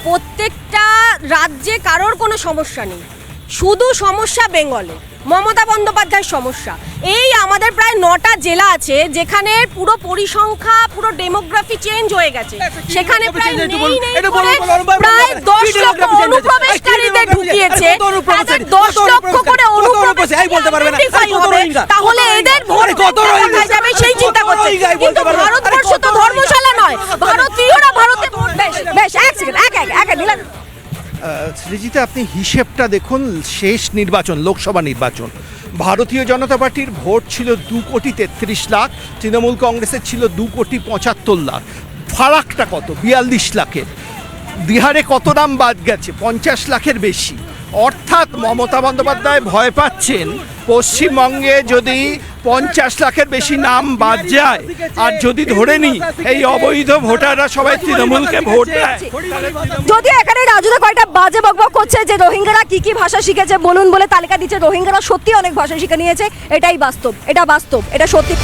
প্রত্যেকটা রাজ্যে কারোর কোনো সমস্যা নেই, শুধু সমস্যা বেঙ্গলে, মমতা বন্দ্যোপাধ্যায়ের সমস্যা। এই আমাদের প্রায় 9টা জেলা আছে যেখানে পুরো পরিসংখ্যা, পুরো ডেমোগ্রাফি চেঞ্জ হয়ে গেছে। সেখানে প্রায় প্রায় 10 লক্ষ অনুপ্রবেশকারীদের ঢুকিয়েছে, তাদের 10 লক্ষ করে অনুপ্রবেশকারী হবে, তাহলে এদের ভোট কোথায় যাবে সেই চিন্তা করছে। কিন্তু ভারতবর্ষ তো ধর্মশালা নয়, ভারতীয়রা ভারতে ভোট। বেশ এক সেকেন্ড, এক দিলাম। সৃজিতা, আপনি হিসেবটা দেখুন। শেষ নির্বাচন, লোকসভা নির্বাচন, ভারতীয় জনতা পার্টির ভোট ছিল 2,33,00,000, তৃণমূল কংগ্রেসের ছিল 2,75,00,000। ফারাকটা কত? 42 লাখের। বিহারে কত নাম বাদ গেছে? 50 লাখের বেশি। অর্থাৎ মমতা বন্দ্যোপাধ্যায় ভয় পাচ্ছেন পশ্চিমবঙ্গে যদি 50 লাখের বেশি নাম বাদ যায়, আর যদি ধরে নি এই অবৈধ ভোটাররা সবাই তৃণমূলকে ভোট দেয়। যদিও এখানে রাজুদা কয়টা বাজে বকবক করছে যে রোহিঙ্গারা কি ভাষা শিখেছে বলুন বলে তালিকা দিচ্ছে, রোহিঙ্গারা সত্যি অনেক ভাষা শিখে নিয়েছে, এটাই বাস্তব, এটা সত্যি।